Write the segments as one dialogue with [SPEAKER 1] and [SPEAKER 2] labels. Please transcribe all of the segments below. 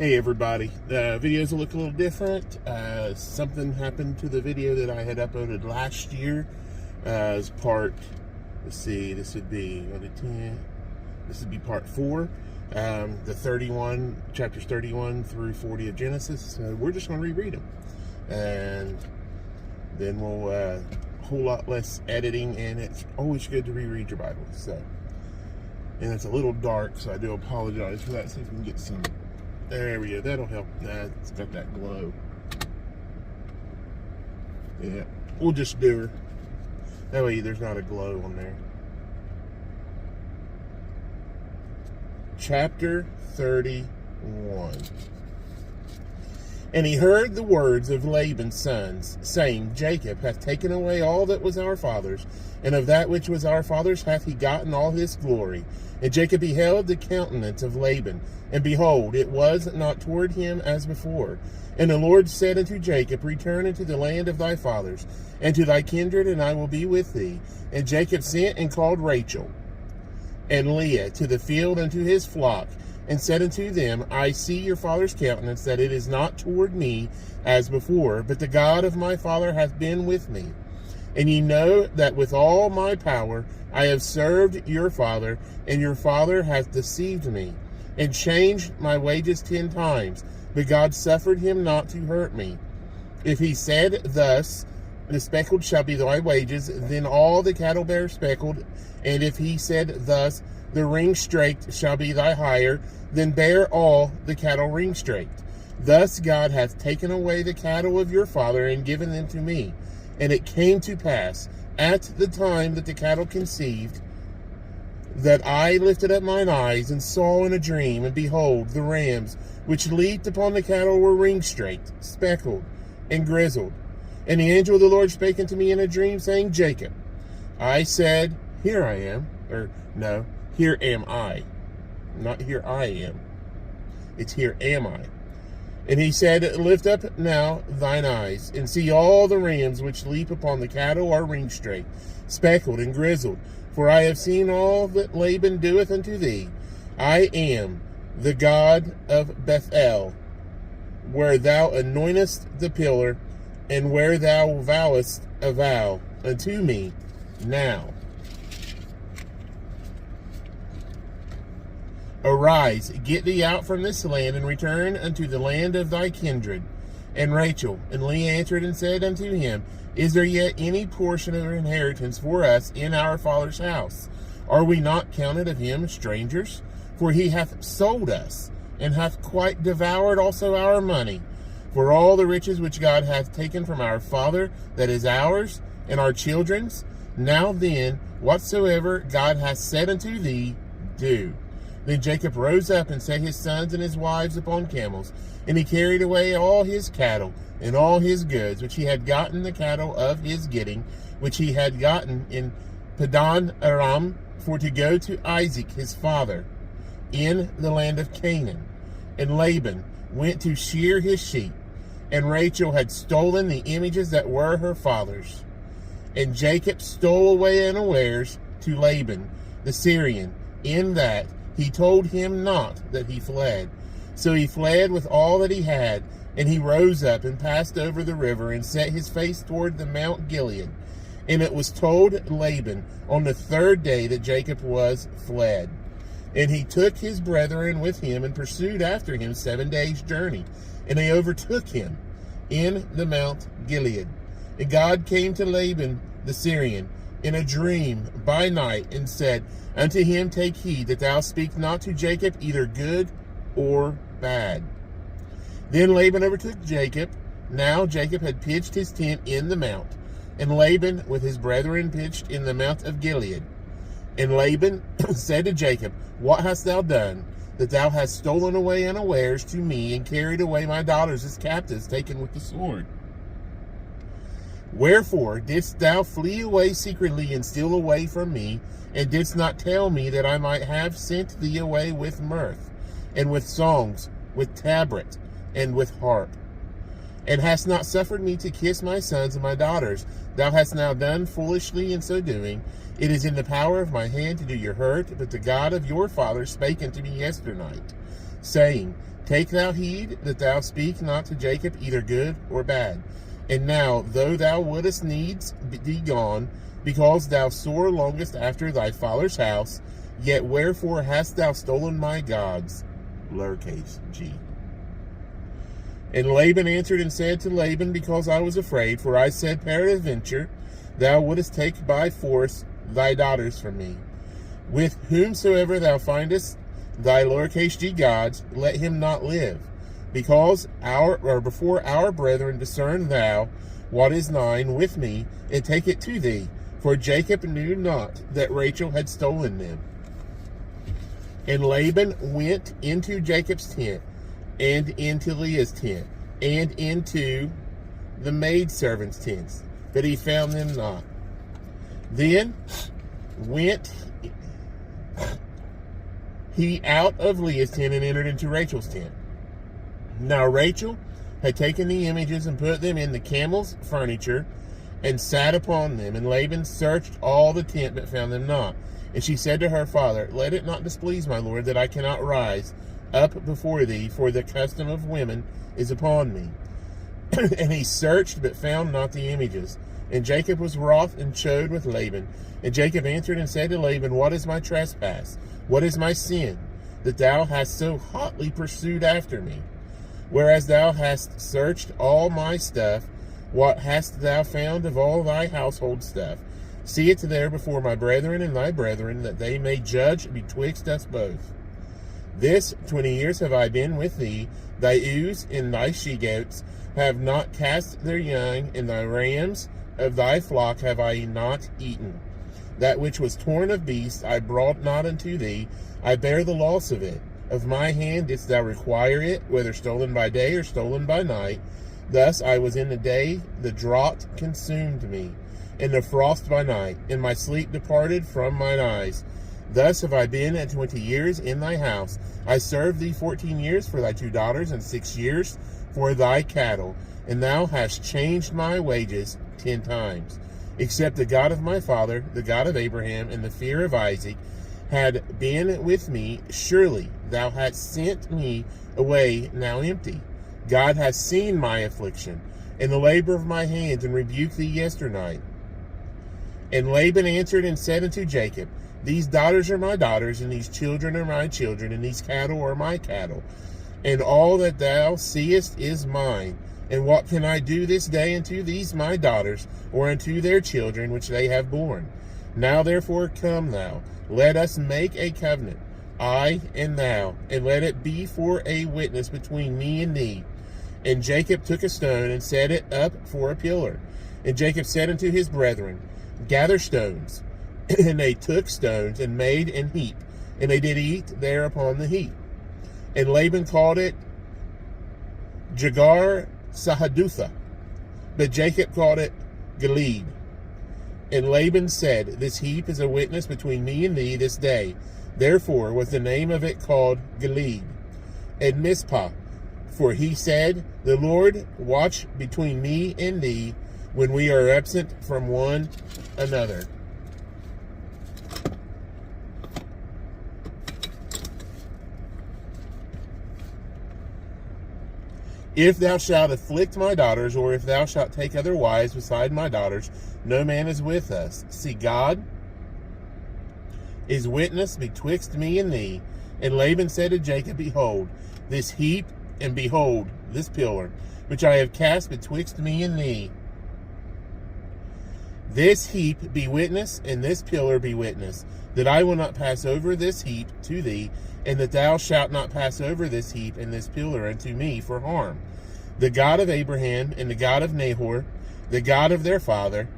[SPEAKER 1] Hey everybody, the videos will look a little different. Something happened to the video that I had uploaded last year as part, let's see, this would be, this would be part 4, the chapters 31 through 40 of Genesis. So we're just going to reread them. And then we'll, a whole lot less editing, and it's always good to reread your Bible. So, and it's a little dark, so I do apologize for that. See if we can get some. There we go. That'll help. Nah, it's got that glow. Yeah, we'll just do her. That way there's not a glow on there. Chapter 31. And he heard the words of Laban's sons, saying, Jacob hath taken away all that was our father's, and of that which was our father's hath he gotten all his glory. And Jacob beheld the countenance of Laban, and behold, it was not toward him as before. And the Lord said unto Jacob, Return into the land of thy fathers, and to thy kindred, and I will be with thee. And Jacob sent and called Rachel and Leah to the field unto his flock, and said unto them, I see your father's countenance, that it is not toward me as before, but the God of my father hath been with me. And ye know that with all my power I have served your father, and your father hath deceived me, and changed my wages 10 times, but God suffered him not to hurt me. If he said thus, the speckled shall be thy wages, then all the cattle bear speckled. And if he said thus, the ring straked shall be thy hire, then bear all the cattle ring straked. Thus God hath taken away the cattle of your father, and given them to me. And it came to pass, at the time that the cattle conceived, that I lifted up mine eyes, and saw in a dream, and behold, the rams which leaped upon the cattle were ring straked, speckled, and grizzled. And the angel of the Lord spake unto me in a dream, saying, Jacob. I said, Here I am. Or, no, here am I. Not here I am. It's here am I. And he said, Lift up now thine eyes, and see all the rams which leap upon the cattle are ring straked, speckled, and grizzled. For I have seen all that Laban doeth unto thee. I am the God of Bethel, where thou anointest the pillar, and where thou vowest a vow unto me now. Arise, get thee out from this land, and return unto the land of thy kindred. And Rachel and Leah answered and said unto him, Is there yet any portion of inheritance for us in our father's house? Are we not counted of him strangers? For he hath sold us, and hath quite devoured also our money. For all the riches which God hath taken from our father, that is ours, and our children's. Now then, whatsoever God hath said unto thee, do. Then Jacob rose up and set his sons and his wives upon camels, and he carried away all his cattle and all his goods, which he had gotten the cattle of his getting, which he had gotten in Padan Aram, for to go to Isaac his father in the land of Canaan. And Laban went to shear his sheep, and Rachel had stolen the images that were her father's. And Jacob stole away unawares to Laban the Syrian, in that he told him not that he fled. So he fled with all that he had, and he rose up and passed over the river, and set his face toward the Mount Gilead. And it was told Laban on the 3rd day that Jacob was fled. And he took his brethren with him, and pursued after him 7 days' journey. And they overtook him in the Mount Gilead. And God came to Laban the Syrian in a dream by night, and said unto him, Take heed that thou speak not to Jacob either good or bad. Then Laban overtook Jacob. Now Jacob had pitched his tent in the mount, and Laban with his brethren pitched in the mount of Gilead. And Laban said to Jacob, What hast thou done, that thou hast stolen away unawares to me, and carried away my daughters as captives taken with the sword? Wherefore didst thou flee away secretly, and steal away from me, and didst not tell me, that I might have sent thee away with mirth, and with songs, with tabret, and with harp? And hast not suffered me to kiss my sons and my daughters? Thou hast now done foolishly in so doing. It is in the power of my hand to do your hurt, but the God of your father spake unto me yesternight. saying, Take thou heed that thou speak not to Jacob either good or bad. And now, though thou wouldest needs be gone, because thou sore longest after thy father's house, yet wherefore hast thou stolen my gods? Lowercase g. And Laban answered and said to Laban, Because I was afraid, for I said, Peradventure, thou wouldest take by force thy daughters from me. With whomsoever thou findest thy lowercase g gods, let him not live. Because before our brethren discern thou what is thine with me, and take it to thee. For Jacob knew not that Rachel had stolen them. And Laban went into Jacob's tent, and into Leah's tent, and into the maidservants' tents, but he found them not. Then went he out of Leah's tent and entered into Rachel's tent. Now Rachel had taken the images and put them in the camel's furniture, and sat upon them. And Laban searched all the tent, but found them not. And she said to her father, Let it not displease my lord, that I cannot rise up before thee, for the custom of women is upon me. And he searched, but found not the images. And Jacob was wroth and chode with Laban. And Jacob answered and said to Laban, What is my trespass? What is my sin, that thou hast so hotly pursued after me? Whereas thou hast searched all my stuff, what hast thou found of all thy household stuff? See it there before my brethren and thy brethren, that they may judge betwixt us both. This 20 years have I been with thee. Thy ewes and thy she-goats have not cast their young, and thy rams of thy flock have I not eaten. That which was torn of beasts I brought not unto thee. I bear the loss of it. Of my hand didst thou require it, whether stolen by day or stolen by night. Thus I was in the day, the drought consumed me, and the frost by night, and my sleep departed from mine eyes. Thus have I been 20 years in thy house. I served thee 14 years for thy 2 daughters, and 6 years for thy cattle. And thou hast changed my wages 10 times. Except the God of my father, the God of Abraham, and the fear of Isaac, had been with me, surely thou hadst sent me away now empty. God hath seen my affliction, and the labor of my hands, and rebuked thee yesternight. And Laban answered and said unto Jacob, These daughters are my daughters, and these children are my children, and these cattle are my cattle. And all that thou seest is mine. And what can I do this day unto these my daughters, or unto their children which they have borne? Now therefore come thou, let us make a covenant, I and thou, and let it be for a witness between me and thee. And Jacob took a stone and set it up for a pillar. And Jacob said unto his brethren, Gather stones. And they took stones and made an heap, and they did eat there upon the heap. And Laban called it Jagar Sahadutha, but Jacob called it Gilead. And Laban said, This heap is a witness between me and thee this day. Therefore was the name of it called Gilead. And Mizpah, for he said, The Lord watch between me and thee when we are absent from one another. If thou shalt afflict my daughters, or if thou shalt take other wives beside my daughters, no man is with us. See, God is witness betwixt me and thee. And Laban said to Jacob, Behold, this heap, and behold, this pillar, which I have cast betwixt me and thee. This heap be witness, and this pillar be witness, that I will not pass over this heap to thee, and that thou shalt not pass over this heap and this pillar unto me for harm. The God of Abraham and the God of Nahor, the God of their father,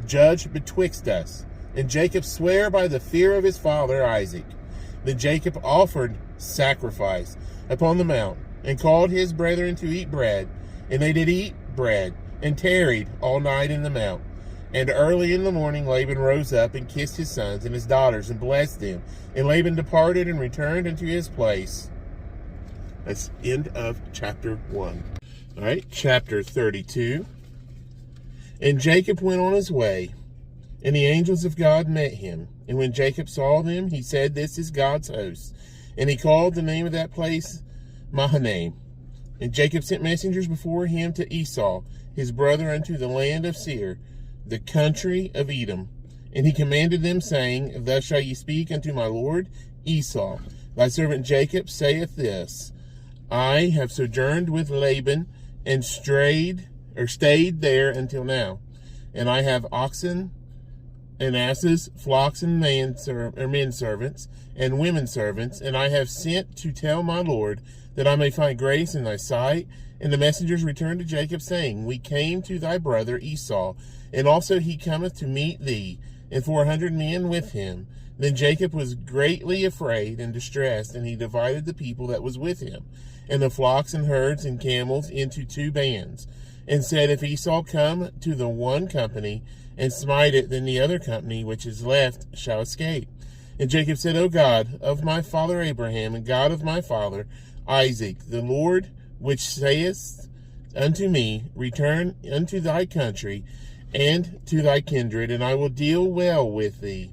[SPEAKER 1] judge betwixt us. And Jacob sware by the fear of his father Isaac. Then Jacob offered sacrifice upon the mount, and called his brethren to eat bread. And they did eat bread, and tarried all night in the mount. And early in the morning Laban rose up, and kissed his sons and his daughters, and blessed them. And Laban departed, and returned unto his place. That's end of chapter 1. All right, chapter 32. And Jacob went on his way, and the angels of God met him. And when Jacob saw them, he said, This is God's host. And he called the name of that place Mahanaim. And Jacob sent messengers before him to Esau, his brother, unto the land of Seir, the country of Edom. And he commanded them, saying, Thus shall ye speak unto my lord Esau. Thy servant Jacob saith this, I have sojourned with Laban, and stayed there until now. And I have oxen and asses, flocks and men servants, and women servants, and I have sent to tell my lord, that I may find grace in thy sight. And the messengers returned to Jacob, saying, We came to thy brother Esau, and also he cometh to meet thee, and 400 men with him. Then Jacob was greatly afraid and distressed, and he divided the people that was with him, and the flocks and herds and camels, into 2 bands, and said, If Esau come to the one company, and smite it, then the other company which is left shall escape. And Jacob said, O God of my father Abraham, and God of my father Isaac, the Lord which sayest unto me, Return unto thy country and to thy kindred, and I will deal well with thee.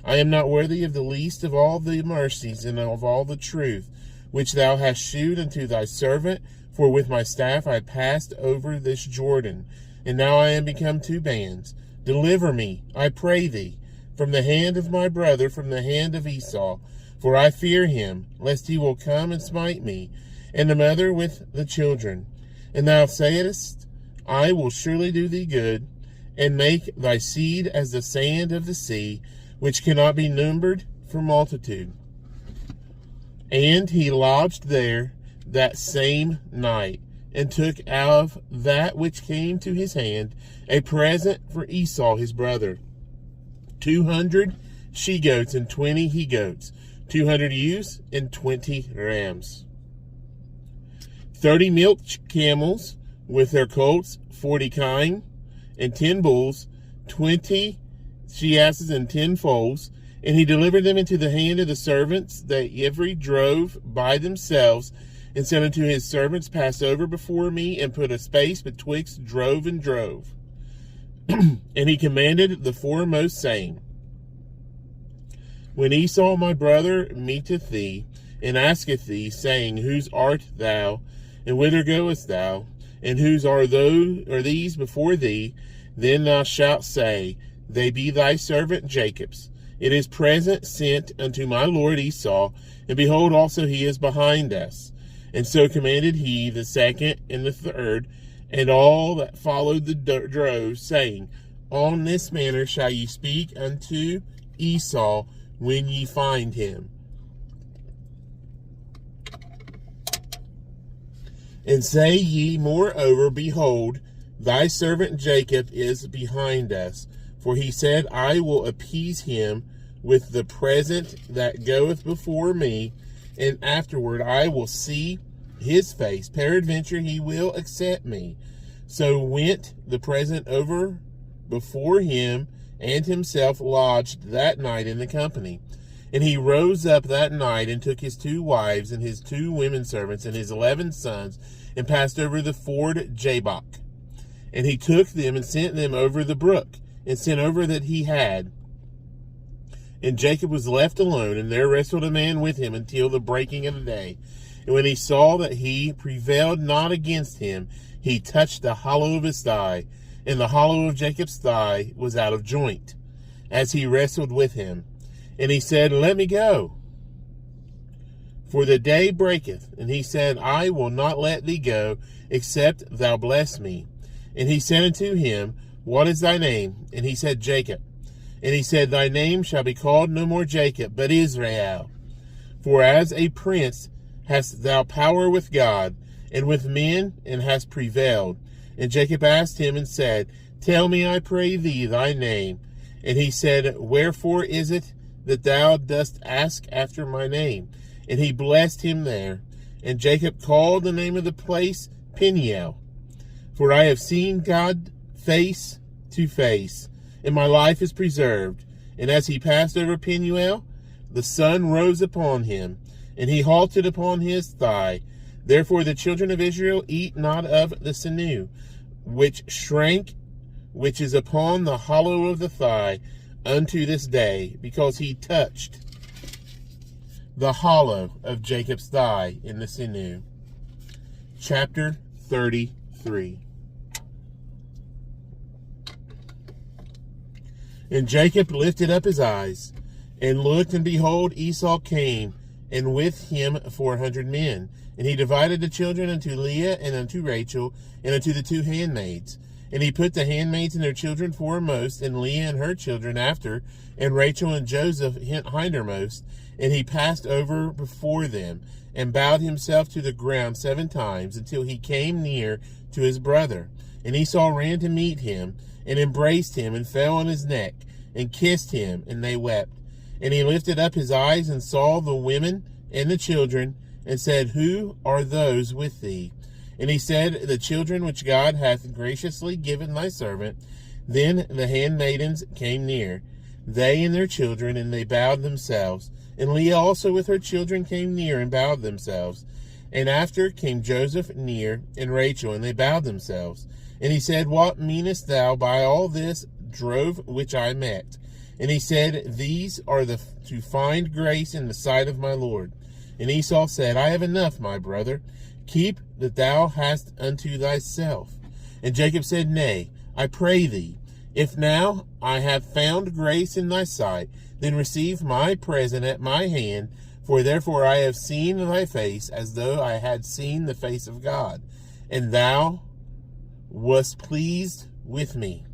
[SPEAKER 1] I am not worthy of the least of all the mercies and of all the truth which thou hast shewed unto thy servant, for with my staff I passed over this Jordan, and now I am become 2 bands. Deliver me, I pray thee, from the hand of my brother, from the hand of Esau, for I fear him, lest he will come and smite me, and the mother with the children. And thou sayest, I will surely do thee good, and make thy seed as the sand of the sea, which cannot be numbered for multitude. And he lodged there that same night, and took out of that which came to his hand a present for Esau his brother, 200 she-goats and 20 he-goats, 200 ewes and 20 rams, 30 milk camels with their colts, 40 kine, and 10 bulls, 20 she-asses and 10 foals. And he delivered them into the hand of the servants, that every drove by themselves, and said unto his servants, Pass over before me, and put a space betwixt drove and drove. And he commanded the foremost, saying, When Esau my brother meeteth thee, and asketh thee, saying, Whose art thou, and whither goest thou, and whose are these before thee? Then thou shalt say, They be thy servant Jacob's. It is present sent unto my lord Esau, and behold, also he is behind us. And so commanded he the second and the third, and all that followed the drove, saying, On this manner shall ye speak unto Esau when ye find him. And say ye, Moreover, behold, thy servant Jacob is behind us. For he said, I will appease him with the present that goeth before me, and afterward I will see his face. Peradventure he will accept me. So went the present over before him, and himself lodged that night in the company. And he rose up that night, and took his 2 wives, and his 2 women servants, and his 11 sons, and passed over the ford Jabbok. And he took them, and sent them over the brook, and sent over that he had. And Jacob was left alone, and there wrestled a man with him until the breaking of the day. And when he saw that he prevailed not against him, he touched the hollow of his thigh, and the hollow of Jacob's thigh was out of joint, as he wrestled with him. And he said, Let me go, for the day breaketh. And he said, I will not let thee go, except thou bless me. And he said unto him, What is thy name? And he said, Jacob. And he said, Thy name shall be called no more Jacob, but Israel. For as a prince hast thou power with God, and with men, and hast prevailed. And Jacob asked him, and said, Tell me, I pray thee, thy name. And he said, Wherefore is it that thou dost ask after my name? And he blessed him there. And Jacob called the name of the place Peniel. For I have seen God face to face, and my life is preserved. And as he passed over Peniel, the sun rose upon him, and he halted upon his thigh. Therefore the children of Israel eat not of the sinew, which is upon the hollow of the thigh, unto this day, because he touched the hollow of Jacob's thigh in the sinew. Chapter 33. And Jacob lifted up his eyes, and looked, and behold, Esau came, and with him 400 men. And he divided the children unto Leah, and unto Rachel, and unto the 2 handmaids. And he put the handmaids and their children foremost, and Leah and her children after, and Rachel and Joseph hindermost. And he passed over before them, and bowed himself to the ground 7 times, until he came near to his brother. And Esau ran to meet him, and embraced him, and fell on his neck, and kissed him, and they wept. And he lifted up his eyes, and saw the women and the children, and said, Who are those with thee? And he said, The children which God hath graciously given thy servant. Then the handmaidens came near, they and their children, and they bowed themselves. And Leah also with her children came near, and bowed themselves. And after came Joseph near, and Rachel, and they bowed themselves. And he said, What meanest thou by all this drove which I met? And he said, These are to find grace in the sight of my Lord. And Esau said, I have enough, my brother. Keep that thou hast unto thyself. And Jacob said, Nay, I pray thee, if now I have found grace in thy sight, then receive my present at my hand, for therefore I have seen thy face, as though I had seen the face of God, and thou wast pleased with me.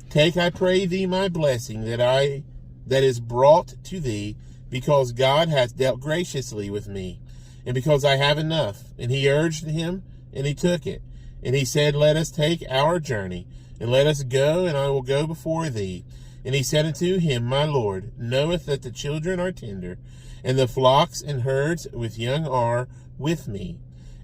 [SPEAKER 1] Take, I pray thee, my blessing that is brought to thee, because God hath dealt graciously with me, and because I have enough. And he urged him, and he took it. And he said, Let us take our journey, and let us go, and I will go before thee. And he said unto him, My Lord knoweth that the children are tender, and the flocks and herds with young are with me.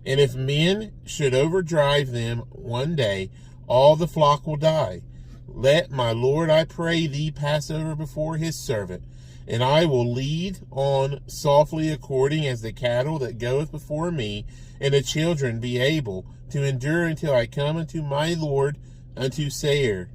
[SPEAKER 1] And if men should overdrive them one day, all the flock will die. Let my Lord, I pray thee, pass over before his servant, and I will lead on softly according as the cattle that goeth before me, and the children be able to endure until I come unto my Lord unto Seir.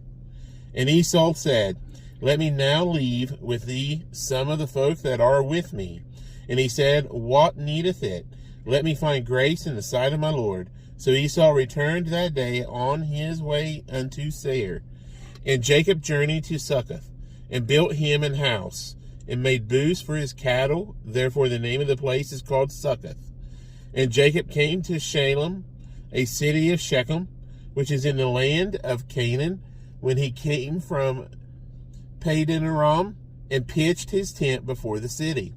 [SPEAKER 1] And Esau said, Let me now leave with thee some of the folk that are with me. And he said, What needeth it? Let me find grace in the sight of my Lord. So Esau returned that day on his way unto Seir. And Jacob journeyed to Succoth, and built him an house, and made booths for his cattle. Therefore the name of the place is called Succoth. And Jacob came to Shalem, a city of Shechem, which is in the land of Canaan, when he came from Padan Aram, and pitched his tent before the city.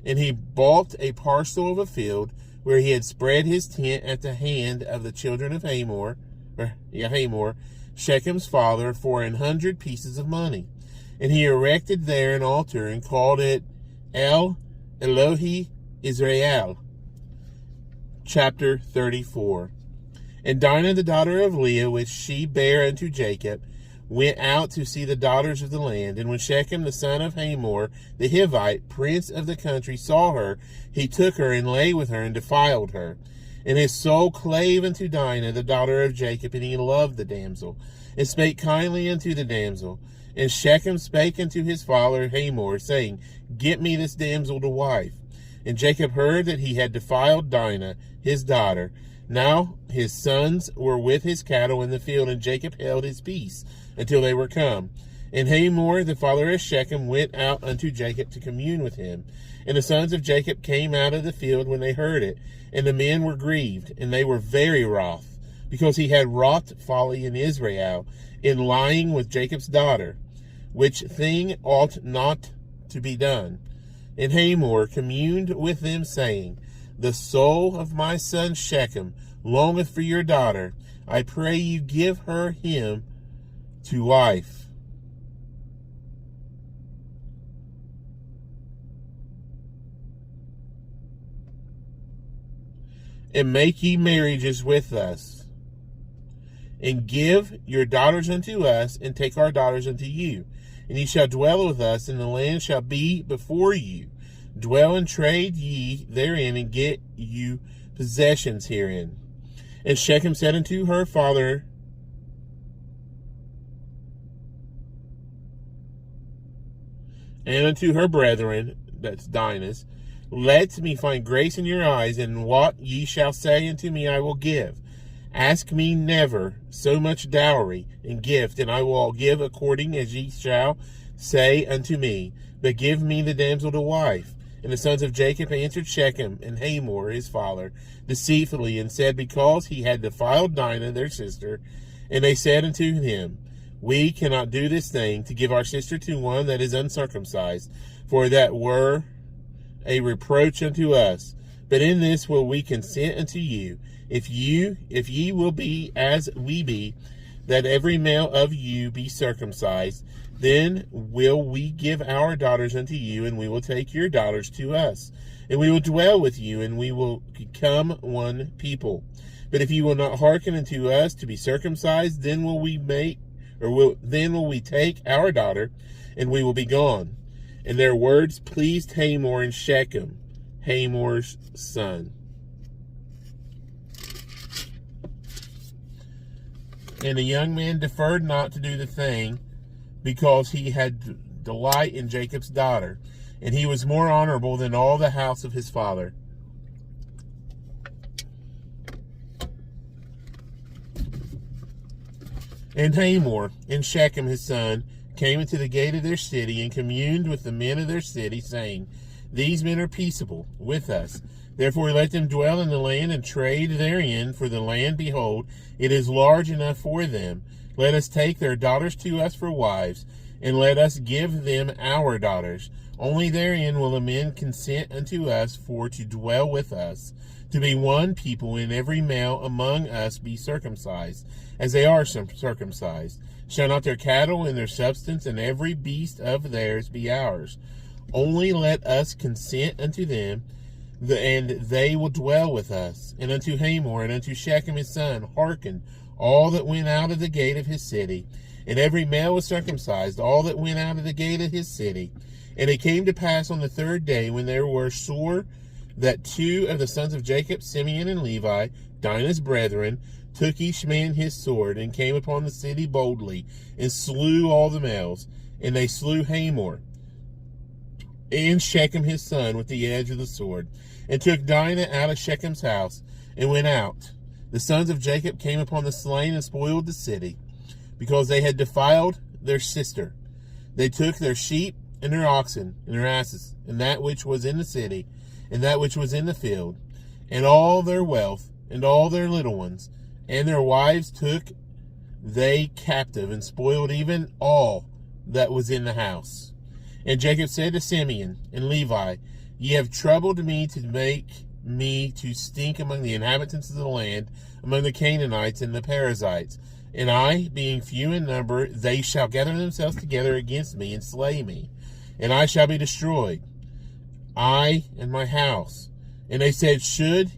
[SPEAKER 1] And he bought a parcel of a field, where he had spread his tent at the hand of the children of Hamor, Shechem's father, for 100 pieces of money. And he erected there an altar, and called it El Elohi Israel. Chapter 34. And Dinah the daughter of Leah, which she bare unto Jacob, went out to see the daughters of the land. And when Shechem the son of Hamor, the Hivite, prince of the country, saw her, he took her, and lay with her, and defiled her. And his soul clave unto Dinah the daughter of Jacob, and he loved the damsel, and spake kindly unto the damsel. And Shechem spake unto his father Hamor, saying, Get me this damsel to wife. And Jacob heard that he had defiled Dinah, his daughter. Now his sons were with his cattle in the field, and Jacob held his peace until they were come. And Hamor, the father of Shechem, went out unto Jacob to commune with him. And the sons of Jacob came out of the field when they heard it. And the men were grieved, and they were very wroth, because he had wrought folly in Israel, in lying with Jacob's daughter, which thing ought not to be done. And Hamor communed with them, saying, The soul of my son Shechem longeth for your daughter. I pray you give her him to wife. And make ye marriages with us, and give your daughters unto us, and take our daughters unto you. And ye shall dwell with us, and the land shall be before you. Dwell and trade ye therein, and get you possessions herein. And Shechem said unto her father, and unto her brethren, that's Dinah's, Let me find grace in your eyes, and what ye shall say unto me I will give. Ask me never so much dowry and gift, and I will give according as ye shall say unto me. But give me the damsel to wife. And the sons of Jacob answered Shechem and Hamor his father deceitfully, and said, because he had defiled Dinah their sister. And they said unto him, we cannot do this thing, to give our sister to one that is uncircumcised, for that were a reproach unto us. But in this will we consent unto you, if ye will be as we be, that every male of you be circumcised, then will we give our daughters unto you, and we will take your daughters to us, and we will dwell with you, and we will become one people. But if you will not hearken unto us to be circumcised, then will we take our daughter, and we will be gone. And their words pleased Hamor and Shechem, Hamor's son. And the young man deferred not to do the thing, because he had delight in Jacob's daughter, and he was more honorable than all the house of his father. And Hamor and Shechem his son came into the gate of their city, and communed with the men of their city, saying, these men are peaceable with us. Therefore let them dwell in the land, and trade therein, for the land, behold, it is large enough for them. Let us take their daughters to us for wives, and let us give them our daughters. Only therein will the men consent unto us for to dwell with us, to be one people, and every male among us be circumcised, as they are circumcised. Shall not their cattle and their substance and every beast of theirs be ours? Only let us consent unto them, and they will dwell with us. And unto Hamor and unto Shechem his son hearkened all that went out of the gate of his city, and every male was circumcised, all that went out of the gate of his city. And it came to pass on the third day, when there were sore, that two of the sons of Jacob, Simeon and Levi, Dinah's brethren, took each man his sword, and came upon the city boldly, and slew all the males. And they slew Hamor and Shechem his son with the edge of the sword, and took Dinah out of Shechem's house, and went out. The sons of Jacob came upon the slain, and spoiled the city, because they had defiled their sister. They took their sheep, and their oxen, and their asses, and that which was in the city, and that which was in the field, and all their wealth, and all their little ones, and their wives took they captive, and spoiled even all that was in the house. And Jacob said to Simeon and Levi, ye have troubled me to make me to stink among the inhabitants of the land, among the Canaanites and the Perizzites. And I, being few in number, they shall gather themselves together against me, and slay me, and I shall be destroyed, I and my house. And they said, should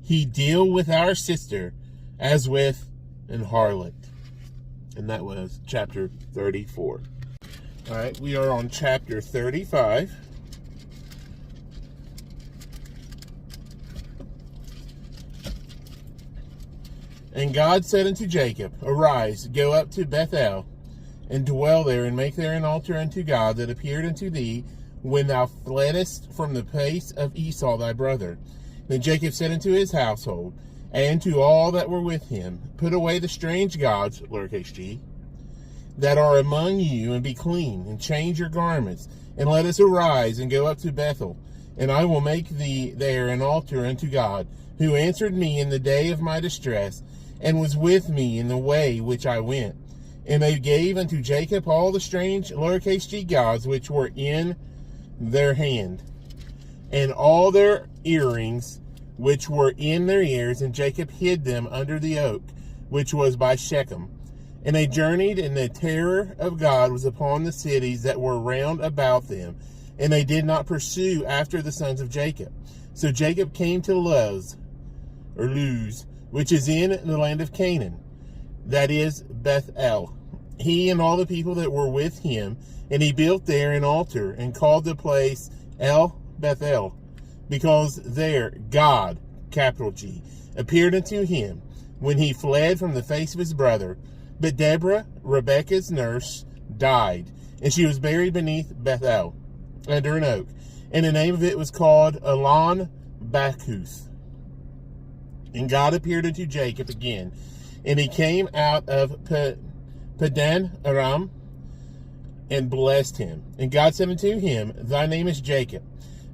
[SPEAKER 1] he deal with our sister as with an harlot? And that was chapter 34. All right, we are on chapter 35. And God said unto Jacob, arise, go up to Bethel, and dwell there, and make there an altar unto God that appeared unto thee when thou fleddest from the face of Esau thy brother. Then Jacob said unto his household, and to all that were with him, put away the strange gods, lowercase g, that are among you, and be clean, and change your garments, and let us arise and go up to Bethel, and I will make thee there an altar unto God, who answered me in the day of my distress, and was with me in the way which I went. And they gave unto Jacob all the strange lowercase g gods which were in their hand, and all their earrings which were in their ears, and Jacob hid them under the oak which was by Shechem. And they journeyed, and the terror of God was upon the cities that were round about them, and they did not pursue after the sons of Jacob. So Jacob came to Luz, which is in the land of Canaan, that is Bethel, he and all the people that were with him, and he built there an altar, and called the place El Bethel, because there God, capital G, appeared unto him when he fled from the face of his brother. But Deborah, Rebekah's nurse, died, and she was buried beneath Bethel, under an oak. And the name of it was called Elon Bakuth. And God appeared unto Jacob again, and he came out of Padan Aram, and blessed him. And God said unto him, Thy name is Jacob.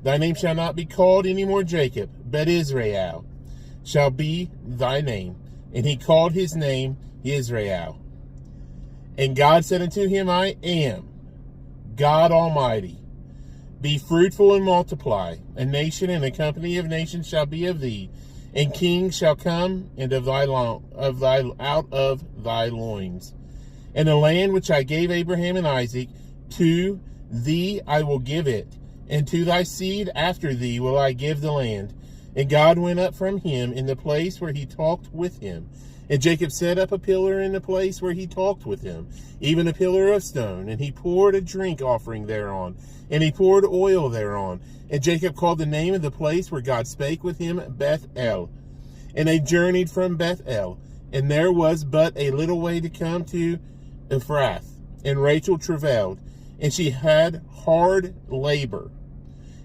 [SPEAKER 1] Thy name shall not be called any more Jacob, but Israel shall be thy name. And he called his name Israel. And God said unto him, I am God Almighty. Be fruitful and multiply. A nation and a company of nations shall be of thee, and kings shall come and out of thy loins. And the land which I gave Abraham and Isaac, to thee I will give it, and to thy seed after thee will I give the land. And God went up from him in the place where he talked with him. And Jacob set up a pillar in the place where he talked with him, even a pillar of stone. And he poured a drink offering thereon, and he poured oil thereon. And Jacob called the name of the place where God spake with him Bethel. And they journeyed from Bethel, and there was but a little way to come to Ephrath. And Rachel travailed, and she had hard labor.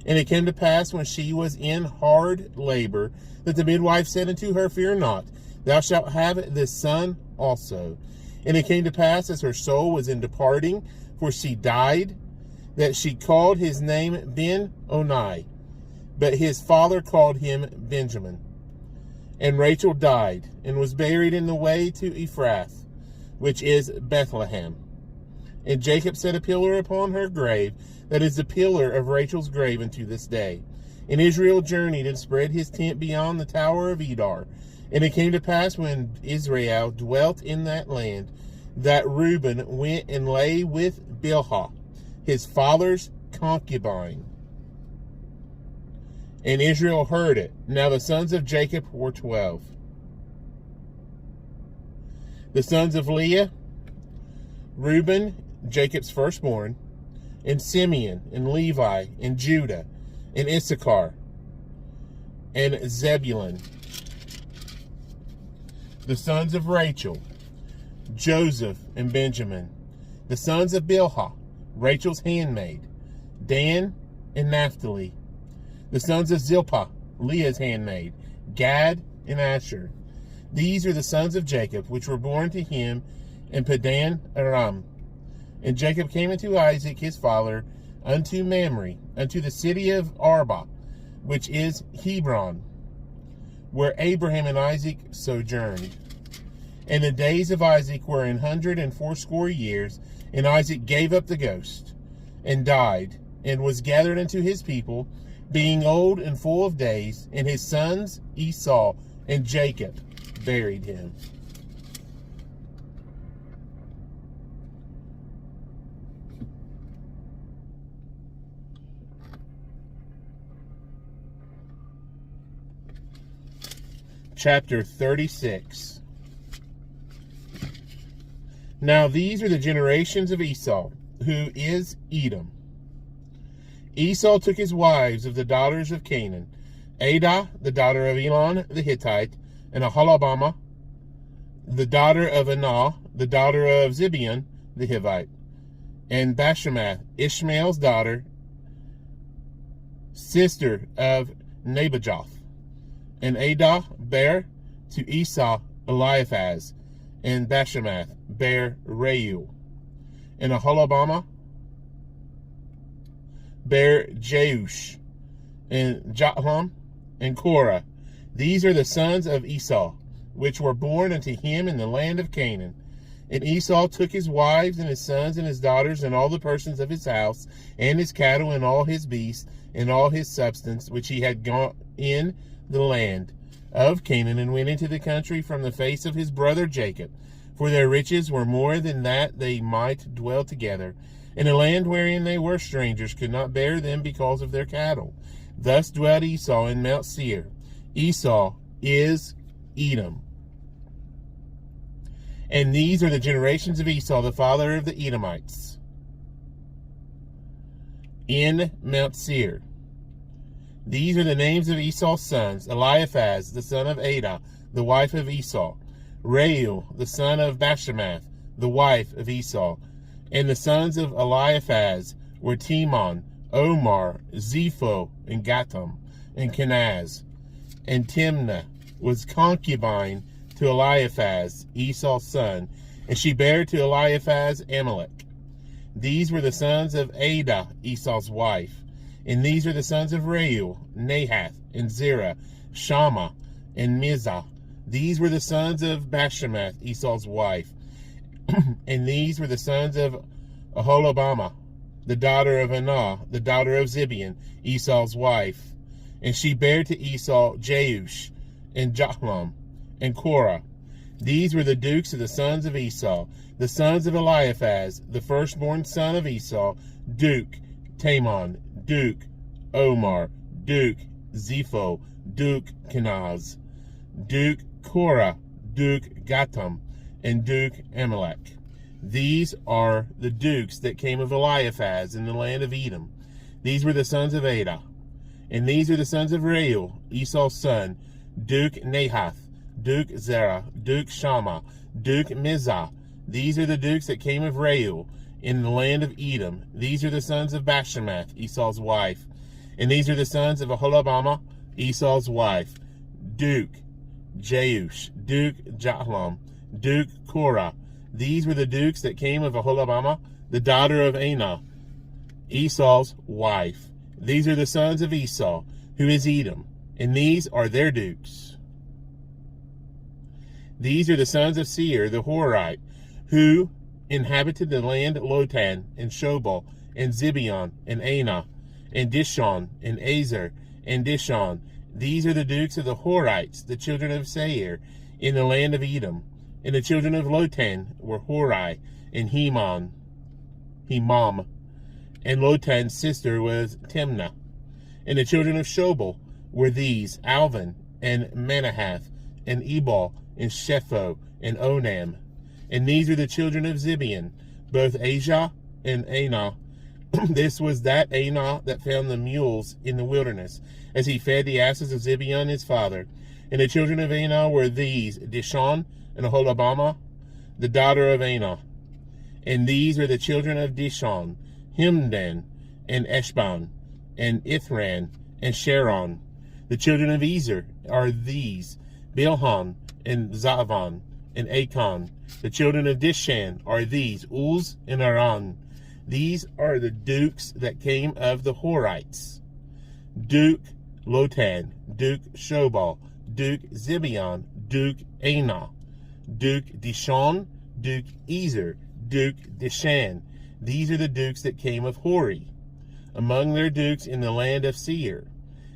[SPEAKER 1] And it came to pass, when she was in hard labor, that the midwife said unto her, Fear not, thou shalt have this son also. And it came to pass, as her soul was in departing, for she died, that she called his name Ben-Oni, but his father called him Benjamin. And Rachel died, and was buried in the way to Ephrath, which is Bethlehem. And Jacob set a pillar upon her grave, that is the pillar of Rachel's grave unto this day. And Israel journeyed and spread his tent beyond the tower of Edar. And it came to pass, when Israel dwelt in that land, that Reuben went and lay with Bilhah, his father's concubine. And Israel heard it. Now the sons of Jacob were 12. The sons of Leah, Reuben, Jacob's firstborn, and Simeon, and Levi, and Judah, and Issachar, and Zebulun. The sons of Rachel, Joseph, and Benjamin. The sons of Bilhah, Rachel's handmaid, Dan, and Naphtali. The sons of Zilpah, Leah's handmaid, Gad, and Asher. These are the sons of Jacob, which were born to him in Padan Aram. And Jacob came unto Isaac his father, unto Mamre, unto the city of Arba, which is Hebron, where Abraham and Isaac sojourned. And the days of Isaac were 180 years, and Isaac gave up the ghost, and died, and was gathered unto his people, being old and full of days, and his sons Esau and Jacob buried him. Chapter 36. Now these are the generations of Esau, who is Edom. Esau took his wives of the daughters of Canaan, Adah, the daughter of Elon the Hittite, and Aholibamah, the daughter of Anah, the daughter of Zibeon the Hivite, and Bashemath, Ishmael's daughter, sister of Nebajoth. And Adah bare to Esau Eliphaz, and Bashemath bare Reuel, and Aholibamah bare Jeush, and Jotham, and Korah. These are the sons of Esau, which were born unto him in the land of Canaan. And Esau took his wives, and his sons, and his daughters, and all the persons of his house, and his cattle, and all his beasts, and all his substance, which he had got in the land of Canaan, and went into the country from the face of his brother Jacob. For their riches were more than that they might dwell together. And the land wherein they were strangers could not bear them because of their cattle. Thus dwelt Esau in Mount Seir. Esau is Edom. And these are the generations of Esau, the father of the Edomites, in Mount Seir. These are the names of Esau's sons: Eliphaz, the son of Adah, the wife of Esau; Reuel, the son of Bashemath, the wife of Esau. And the sons of Eliphaz were Timon, Omar, Zepho, and Gatam, and Kenaz. And Timnah was concubine to Eliphaz, Esau's son, and she bare to Eliphaz Amalek. These were the sons of Adah, Esau's wife. And these are the sons of Reuel, Nahath, and Zerah, Shammah, and Mizah. These were the sons of Bashemath, Esau's wife. And these were the sons of Aholibamah, the daughter of Anah, the daughter of Zibeon, Esau's wife. And she bare to Esau Jeush, and Jahlam, and Korah. These were the dukes of the sons of Esau, the sons of Eliphaz, the firstborn son of Esau, Duke Taman, Duke Omar, Duke Zepho, Duke Kenaz, Duke Korah, Duke Gatam, and Duke Amalek. These are the dukes that came of Eliphaz in the land of Edom. These were the sons of Adah. And these are the sons of Reuel, Esau's son, Duke Nahath, Duke Zerah, Duke Shammah, Duke Mizah. These are the dukes that came of Reuel in the land of Edom. These are the sons of Bashemath, Esau's wife. And these are the sons of Aholibamah, Esau's wife, Duke Jeush, Duke Jahlam, Duke Korah. These were the dukes that came of Aholibamah, the daughter of Anah, Esau's wife. These are the sons of Esau, who is Edom, and these are their dukes. These are the sons of Seir the Horite, who inhabited the land Lotan, and Shobal, and Zibeon, and Anah, and Dishon, and Azer, and Dishon. These are the dukes of the Horites, the children of Seir, in the land of Edom. And the children of Lotan were Hori, and Hemam. And Lotan's sister was Timnah. And the children of Shobal were these, Alvan, and Manahath, and Ebal, and Shepho, and Onam. And these are the children of Zibeon, both Ajah and Anah. This was that Anah that found the mules in the wilderness, as he fed the asses of Zibeon his father. And the children of Anah were these, Dishon, and Aholibamah, the daughter of Anah. And these are the children of Dishon, Himdan, and Eshban, and Ithran, and Sharon. The children of Ezer are these, Bilhan, and Zavan, and Achan. The children of Dishan are these, Uz and Aran. These are the dukes that came of the Horites, Duke Lotan, Duke Shobal, Duke Zibeon, Duke Anah, Duke Dishon, Duke Ezer, Duke Dishan. These are the dukes that came of Hori, among their dukes in the land of Seir.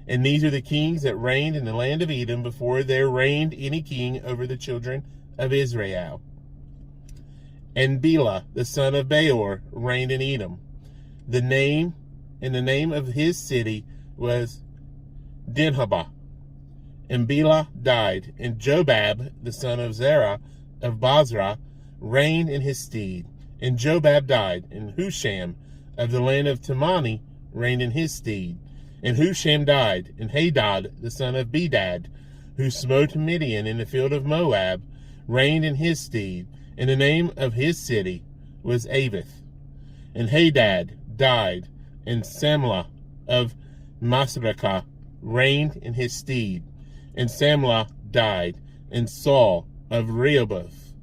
[SPEAKER 1] And these are the kings that reigned in the land of Edom before there reigned any king over the children of Israel. And Bela, the son of Beor, reigned in Edom. The name of his city was Dinhabah. And Bela died, and Jobab, the son of Zerah of Basra, reigned in his stead. And Jobab died, and Husham of the land of Temani reigned in his stead. And Husham died, and Hadad, the son of Bedad, who smote Midian in the field of Moab, reigned in his stead. And the name of his city was Avith. And Hadad died, and Samlah of Masrekah reigned in his stead. And Samlah died, and Saul of Rehoboth.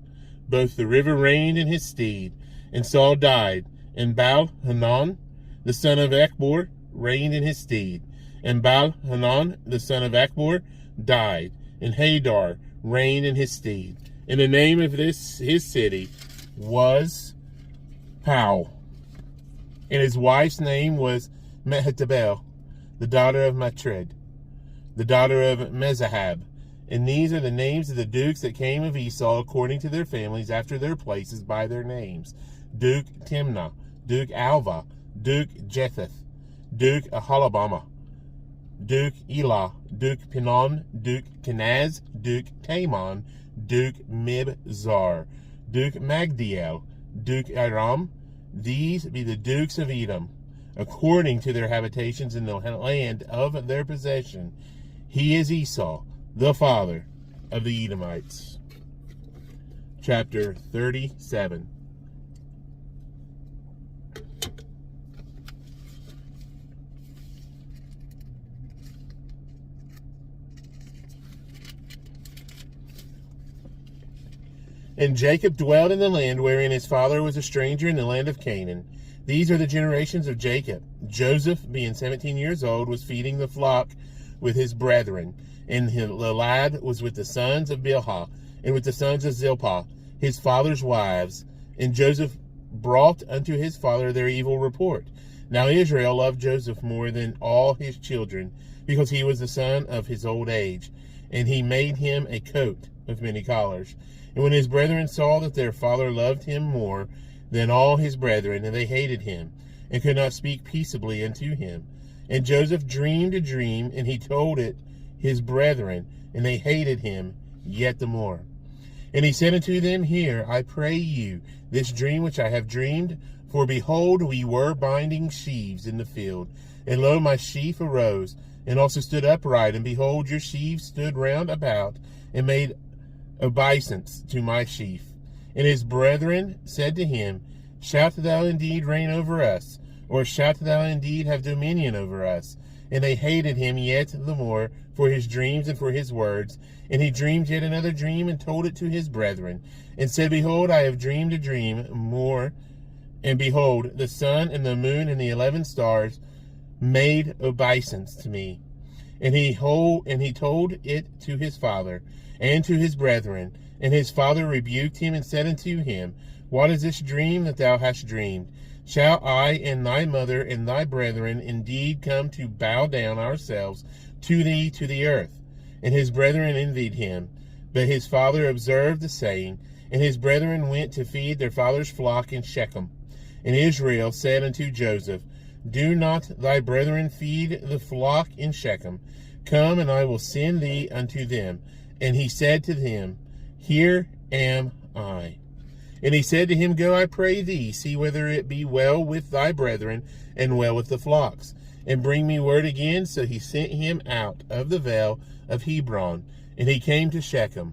[SPEAKER 1] Both the river reigned in his stead. And Saul died, and Baal-Hanan, the son of Achbor, reigned in his stead. And Baal-Hanan, the son of Achbor, died, and Hadar reigned in his stead. And the name of his city was Pau. And his wife's name was Mehetabel, the daughter of Matred, the daughter of Mezahab. And these are the names of the dukes that came of Esau according to their families after their places by their names. Duke Timnah, Duke Alva, Duke Jetheth, Duke Aholibamah, Duke Elah, Duke Pinon, Duke Kenaz, Duke Taman, Duke Mibzar, Duke Magdiel, Duke Aram. These be the dukes of Edom, according to their habitations in the land of their possession. He is Esau, the father of the Edomites. Chapter 37. And Jacob dwelt in the land wherein his father was a stranger in the land of Canaan. These are the generations of Jacob. Joseph, being 17 years old, was feeding the flock with his brethren. And the lad was with the sons of Bilhah, and with the sons of Zilpah, his father's wives. And Joseph brought unto his father their evil report. Now Israel loved Joseph more than all his children, because he was the son of his old age. And he made him a coat of many collars. And when his brethren saw that their father loved him more than all his brethren, and they hated him, and could not speak peaceably unto him. And Joseph dreamed a dream, and he told it his brethren, and they hated him yet the more. And he said unto them, Hear, I pray you, this dream which I have dreamed. For behold, we were binding sheaves in the field, and lo, my sheaf arose, and also stood upright, and behold, your sheaves stood round about, and made obeisance to my sheaf. And his brethren said to him, Shalt thou indeed reign over us, or shalt thou indeed have dominion over us? And they hated him yet the more for his dreams and for his words. And he dreamed yet another dream, and told it to his brethren, and said, Behold, I have dreamed a dream more. And behold, the sun and the moon and the 11 stars made obeisance to me. And he told it to his father and to his brethren. And his father rebuked him and said unto him, What is this dream that thou hast dreamed? Shall I and thy mother and thy brethren indeed come to bow down ourselves to thee to the earth? And his brethren envied him. But his father observed the saying, and his brethren went to feed their father's flock in Shechem. And Israel said unto Joseph, Do not thy brethren feed the flock in Shechem? Come, and I will send thee unto them. And he said to them, Here am I. And he said to him, Go, I pray thee, see whether it be well with thy brethren, and well with the flocks, and bring me word again. So he sent him out of the vale of Hebron, and he came to Shechem.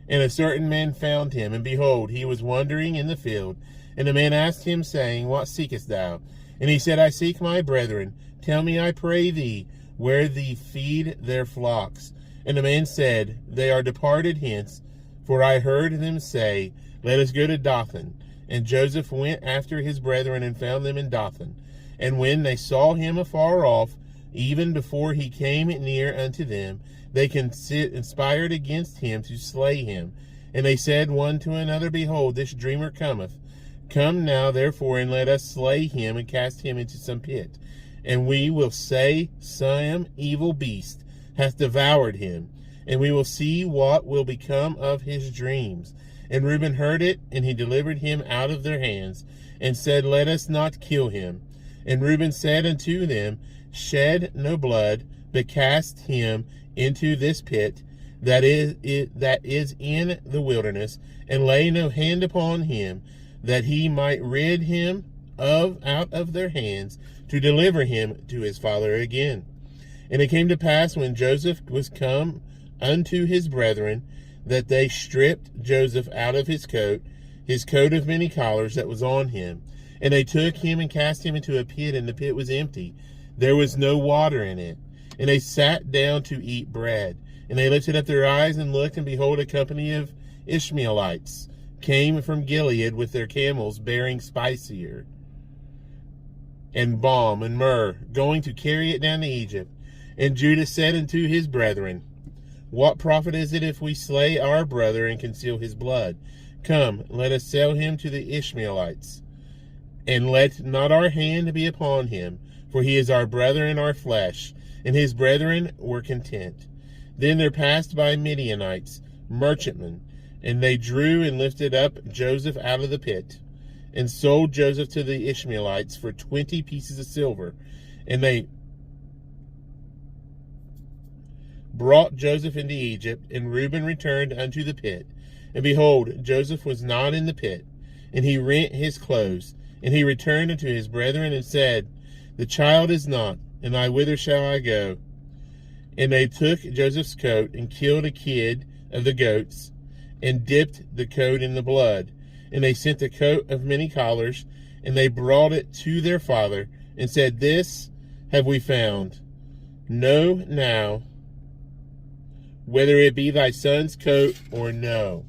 [SPEAKER 1] And a certain man found him, and behold, he was wandering in the field. And the man asked him, saying, What seekest thou? And he said, I seek my brethren. Tell me, I pray thee, where they feed their flocks. And the man said, They are departed hence, for I heard them say, Let us go to Dothan. And Joseph went after his brethren, and found them in Dothan. And when they saw him afar off, even before he came near unto them, they conspired against him to slay him. And they said one to another, Behold, this dreamer cometh. Come now, therefore, and let us slay him, and cast him into some pit. And we will say, Some evil beast hath devoured him, and we will see what will become of his dreams. And Reuben heard it, and he delivered him out of their hands, and said, Let us not kill him. And Reuben said unto them, Shed no blood, but cast him into this pit that is in the wilderness, and lay no hand upon him, that he might rid him out of their hands, to deliver him to his father again. And it came to pass, when Joseph was come unto his brethren, that they stripped Joseph out of his coat of many collars that was on him. And they took him and cast him into a pit, and the pit was empty. There was no water in it. And they sat down to eat bread. And they lifted up their eyes and looked, and behold, a company of Ishmaelites came from Gilead with their camels, bearing spices and balm and myrrh, going to carry it down to Egypt. And Judah said unto his brethren, What profit is it if we slay our brother and conceal his blood? Come, let us sell him to the Ishmaelites, and let not our hand be upon him, for he is our brother and our flesh. And his brethren were content. Then there passed by Midianites, merchantmen, and they drew and lifted up Joseph out of the pit, and sold Joseph to the Ishmaelites for 20 pieces of silver. And they brought Joseph into Egypt, and Reuben returned unto the pit. And behold, Joseph was not in the pit, and he rent his clothes. And he returned unto his brethren, and said, The child is not, and whither shall I go? And they took Joseph's coat, and killed a kid of the goats, and dipped the coat in the blood. And they sent a coat of many collars, and they brought it to their father, and said, This have we found. Know now whether it be thy son's coat or no.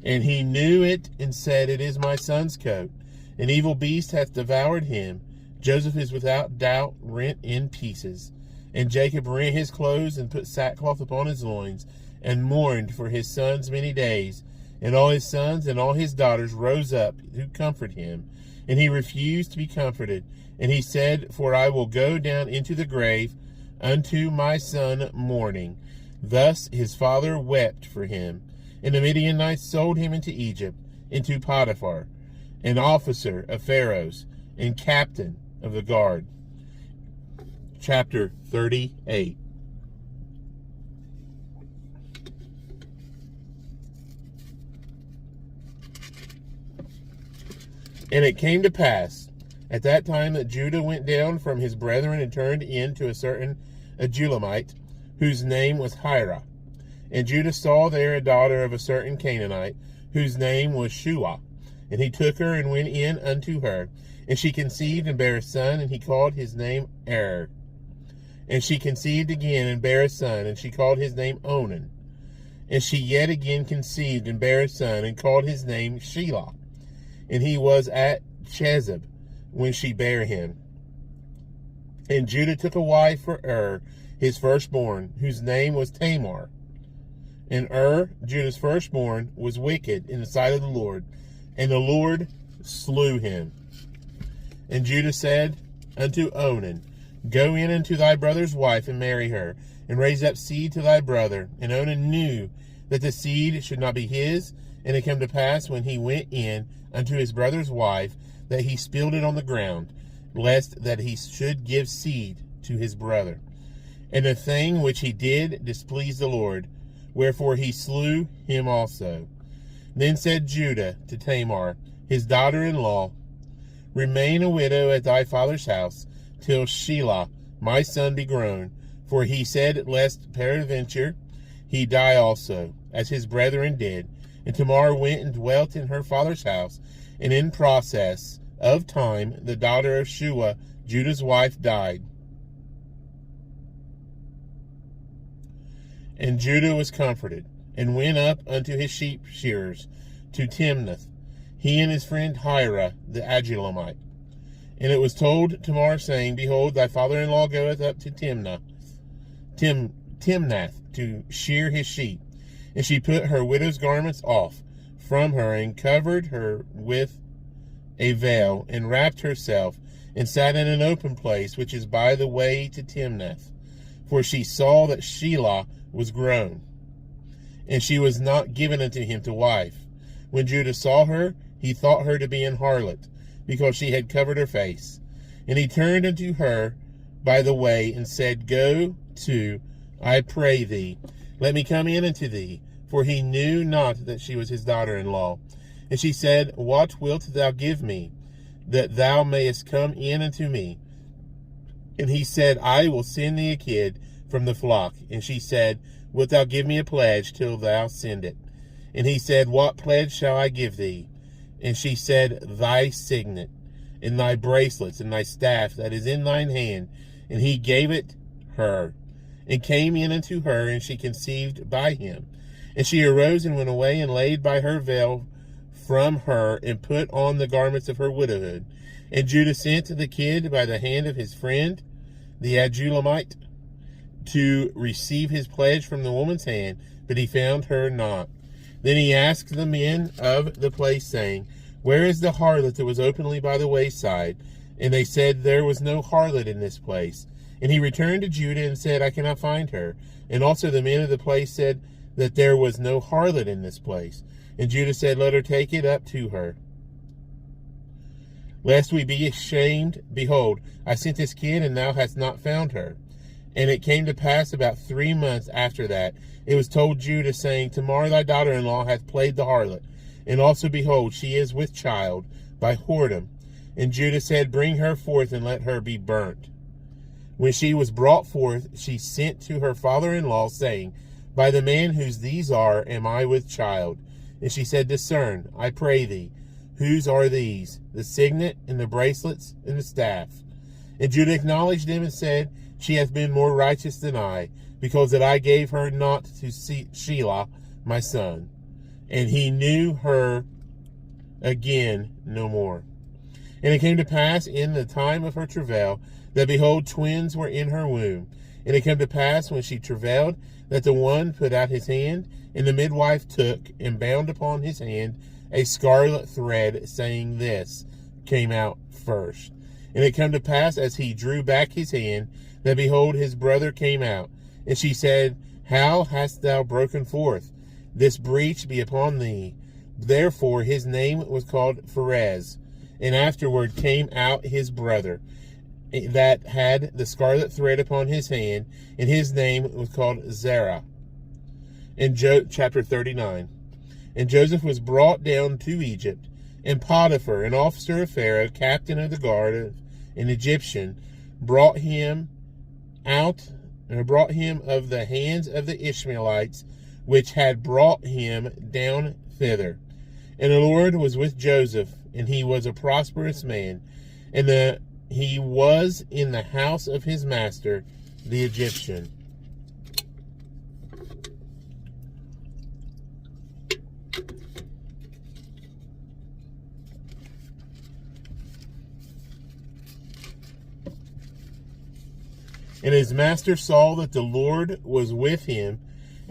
[SPEAKER 1] And he knew it, and said, It is my son's coat. An evil beast hath devoured him. Joseph is without doubt rent in pieces. And Jacob rent his clothes, and put sackcloth upon his loins, and mourned for his sons many days. And all his sons and all his daughters rose up to comfort him. And he refused to be comforted. And he said, For I will go down into the grave unto my son mourning. Thus his father wept for him. And the Midianites sold him into Egypt, into Potiphar, an officer of Pharaoh's, and captain of the guard. Chapter 38. And it came to pass at that time that Judah went down from his brethren and turned in to a certain Adulamite, whose name was Hira. And Judah saw there a daughter of a certain Canaanite, whose name was Shua. And he took her and went in unto her. And she conceived and bare a son, and he called his name Er. And she conceived again and bare a son, and she called his name Onan. And she yet again conceived and bare a son, and called his name Shelah. And he was at Chezib when she bare him. And Judah took a wife for his firstborn, whose name was Tamar. And Judah's firstborn, was wicked in the sight of the Lord, and the Lord slew him. And Judah said unto Onan, Go in unto thy brother's wife, and marry her, and raise up seed to thy brother. And Onan knew that the seed should not be his. And it came to pass, when he went in unto his brother's wife, that he spilled it on the ground, lest that he should give seed to his brother. And the thing which he did displeased the Lord, wherefore he slew him also. Then said Judah to Tamar, his daughter-in-law, Remain a widow at thy father's house, till Shelah my son be grown. For he said, Lest peradventure he die also, as his brethren did. And Tamar went and dwelt in her father's house. And in process of time the daughter of Shua, Judah's wife, died. And Judah was comforted, and went up unto his sheep shearers to Timnath, he and his friend Hira the Adulamite. And it was told Tamar, saying, Behold, thy father-in-law goeth up to Timnath to shear his sheep. And she put her widow's garments off from her, and covered her with a veil, and wrapped herself, and sat in an open place, which is by the way to Timnath. For she saw that Shelah was grown, and she was not given unto him to wife. When Judah saw her, he thought her to be an harlot, because she had covered her face. And he turned unto her by the way, and said, Go to, I pray thee, let me come in unto thee. For he knew not that she was his daughter-in-law. And she said, What wilt thou give me, that thou mayest come in unto me? And he said, I will send thee a kid from the flock. And she said, Wilt thou give me a pledge till thou send it? And he said, What pledge shall I give thee? And she said, Thy signet, and thy bracelets, and thy staff that is in thine hand. And he gave it her, and came in unto her, and she conceived by him. And she arose and went away, and laid by her veil from her, and put on the garments of her widowhood. And Judah sent the kid by the hand of his friend, the Adulamite, to receive his pledge from the woman's hand, but he found her not. Then he asked the men of the place, saying, Where is the harlot that was openly by the wayside? And they said, There was no harlot in this place. And he returned to Judah and said, I cannot find her. And also the men of the place said that there was no harlot in this place. And Judah said, Let her take it up to her, lest we be ashamed. Behold, I sent this kid, and thou hast not found her. And it came to pass about 3 months after that, it was told Judah, saying, Tamar thy daughter-in-law hath played the harlot, and also, behold, she is with child by whoredom. And Judah said, Bring her forth, and let her be burnt. When she was brought forth, she sent to her father-in-law, saying, By the man whose these are, am I with child? And she said, Discern, I pray thee, whose are these, the signet, and the bracelets, and the staff? And Judah acknowledged them, and said, She hath been more righteous than I, because that I gave her not to Shelah my son. and he knew her again no more. And it came to pass in the time of her travail, that behold, twins were in her womb. And it came to pass when she travailed, that the one put out his hand, and the midwife took and bound upon his hand a scarlet thread, saying, This came out first. And it came to pass, as he drew back his hand, that behold, his brother came out. And she said, How hast thou broken forth? This breach be upon thee. Therefore his name was called Pharez. And afterward came out his brother, that had the scarlet thread upon his hand, and his name was called Zerah. In chapter 39. And Joseph was brought down to Egypt, and Potiphar, an officer of Pharaoh, captain of the guard of an Egyptian, brought him of the hands of the Ishmaelites, which had brought him down thither. And the Lord was with Joseph, and he was a prosperous man, and he was in the house of his master, the Egyptian. And his master saw that the Lord was with him,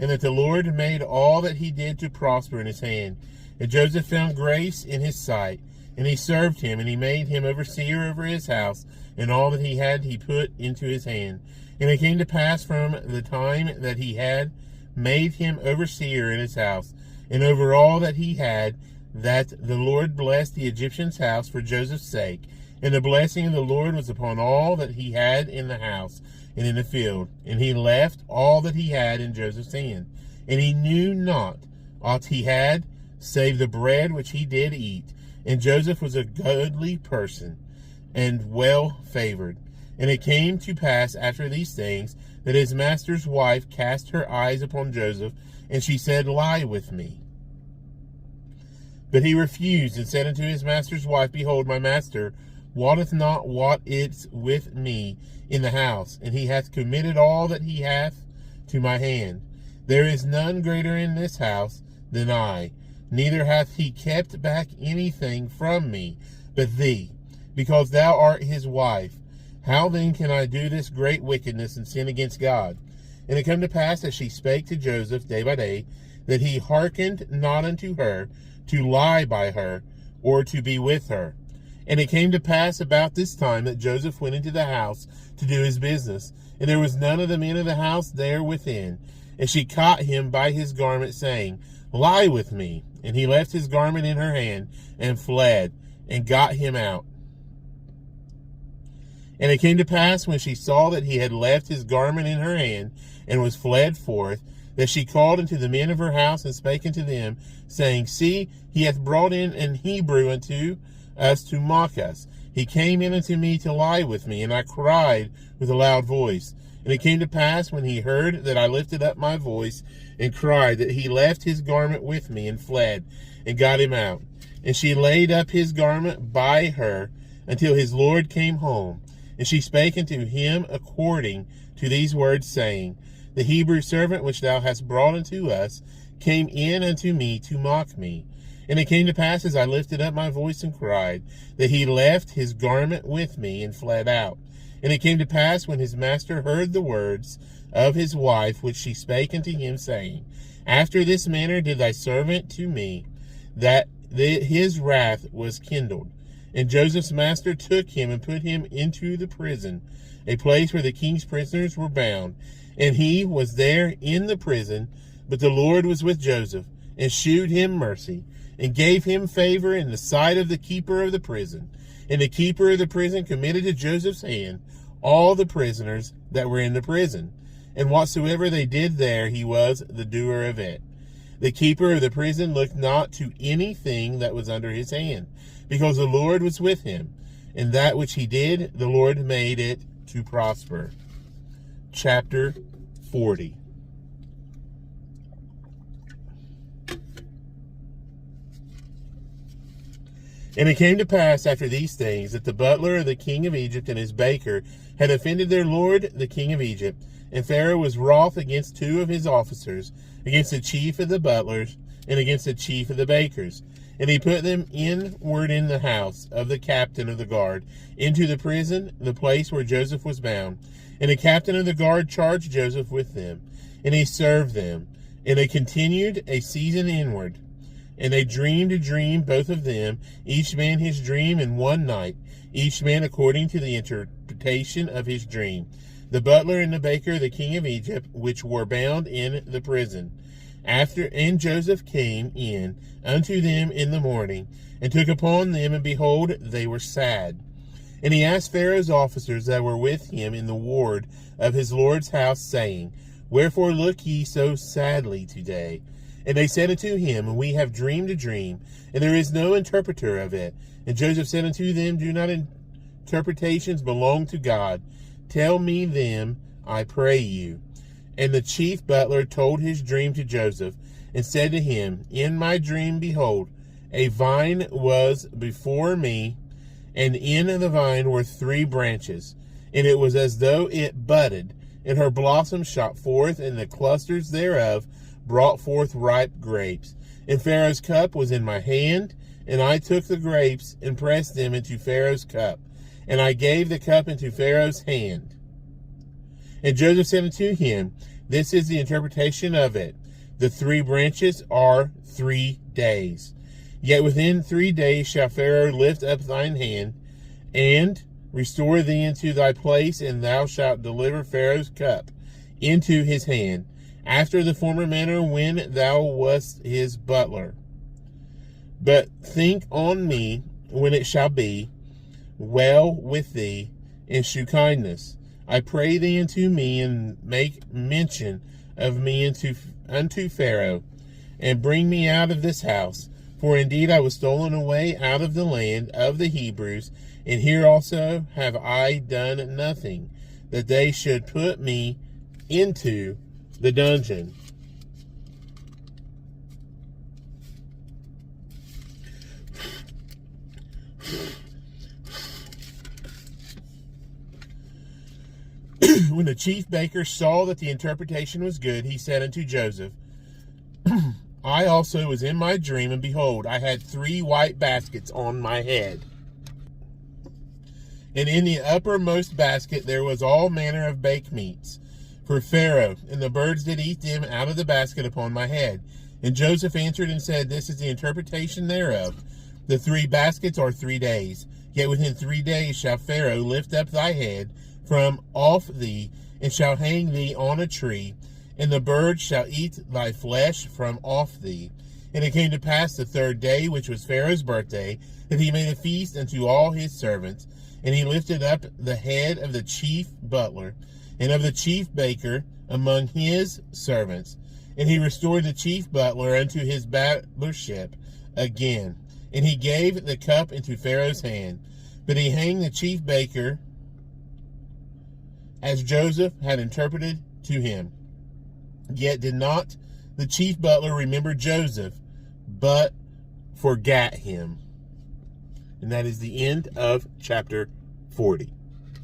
[SPEAKER 1] and that the Lord made all that he did to prosper in his hand. And Joseph found grace in his sight, and he served him, and he made him overseer over his house, and all that he had he put into his hand. And it came to pass from the time that he had made him overseer in his house, and over all that he had, that the Lord blessed the Egyptian's house for Joseph's sake. And the blessing of the Lord was upon all that he had in the house and in the field. And he left all that he had in Joseph's hand. And he knew not aught he had, save the bread which he did eat. And Joseph was a goodly person, and well favored. And it came to pass after these things, that his master's wife cast her eyes upon Joseph, and she said, Lie with me. But he refused, and said unto his master's wife, Behold, my master wotteth not what is with me in the house, and he hath committed all that he hath to my hand. There is none greater in this house than I, neither hath he kept back anything from me but thee, because thou art his wife. How then can I do this great wickedness and sin against God? And it came to pass, as she spake to Joseph day by day, that he hearkened not unto her, to lie by her, or to be with her. And it came to pass about this time that Joseph went into the house to do his business, and there was none of the men of the house there within. And she caught him by his garment, saying, Lie with me. And he left his garment in her hand, and fled, and got him out. And it came to pass, when she saw that he had left his garment in her hand, and was fled forth, that she called unto the men of her house, and spake unto them, saying, See, he hath brought in an Hebrew unto us to mock us. He came in unto me to lie with me, and I cried with a loud voice. And it came to pass, when he heard that I lifted up my voice and cried, that he left his garment with me, and fled, and got him out. And she laid up his garment by her until his Lord came home. And she spake unto him according to these words, saying, The Hebrew servant which thou hast brought unto us came in unto me to mock me. And it came to pass, as I lifted up my voice and cried, that he left his garment with me, and fled out. And it came to pass, when his master heard the words of his wife, which she spake unto him, saying, After this manner did thy servant to me, that his wrath was kindled. And Joseph's master took him, and put him into the prison, a place where the king's prisoners were bound. And he was there in the prison, but the Lord was with Joseph, and shewed him mercy, and gave him favor in the sight of the keeper of the prison. And the keeper of the prison committed to Joseph's hand all the prisoners that were in the prison. And whatsoever they did there, he was the doer of it. The keeper of the prison looked not to anything that was under his hand, because the Lord was with him. And that which he did, the Lord made it to prosper. Chapter 40. And it came to pass after these things, that the butler of the king of Egypt and his baker had offended their lord the king of Egypt. And Pharaoh was wroth against two of his officers, against the chief of the butlers, and against the chief of the bakers. And he put them inward in the house of the captain of the guard, into the prison, the place where Joseph was bound. And the captain of the guard charged Joseph with them, and he served them. And they continued a season inward. And they dreamed a dream, both of them, each man his dream in one night, each man according to the interpretation of his dream. The butler and the baker, the king of Egypt, which were bound in the prison. And Joseph came in unto them in the morning, and took upon them, and behold, they were sad. And he asked Pharaoh's officers that were with him in the ward of his Lord's house, saying, Wherefore look ye so sadly today? And they said unto him, We have dreamed a dream, and there is no interpreter of it. And Joseph said unto them, Do not interpretations belong to God? Tell me them, I pray you. And the chief butler told his dream to Joseph, and said to him, In my dream, behold, a vine was before me, and in the vine were 3 branches, and it was as though it budded, and her blossoms shot forth, and the clusters thereof brought forth ripe grapes. And Pharaoh's cup was in my hand, and I took the grapes, and pressed them into Pharaoh's cup, and I gave the cup into Pharaoh's hand. And Joseph said unto him, This is the interpretation of it. The 3 branches are 3 days. Yet within 3 days shall Pharaoh lift up thine hand, and restore thee into thy place, and thou shalt deliver Pharaoh's cup into his hand, after the former manner when thou wast his butler. But think on me when it shall be well with thee, and shew kindness. I pray thee unto me, and make mention of me unto Pharaoh, and bring me out of this house. For indeed I was stolen away out of the land of the Hebrews, and here also have I done nothing, that they should put me into the dungeon. When the chief baker saw that the interpretation was good, he said unto Joseph, I also was in my dream, and behold, I had 3 white baskets on my head. And in the uppermost basket there was all manner of baked meats for Pharaoh, and the birds did eat them out of the basket upon my head. And Joseph answered and said, This is the interpretation thereof. The 3 baskets are 3 days. Yet within 3 days shall Pharaoh lift up thy head from off thee, and shall hang thee on a tree, and the birds shall eat thy flesh from off thee. And it came to pass the 3rd day, which was Pharaoh's birthday, that he made a feast unto all his servants. And he lifted up the head of the chief butler and of the chief baker among his servants. And he restored the chief butler unto his butlership again. And he gave the cup into Pharaoh's hand. But he hanged the chief baker as Joseph had interpreted to him. Yet did not the chief butler remember Joseph, but forgot him. And that is the end of chapter 40.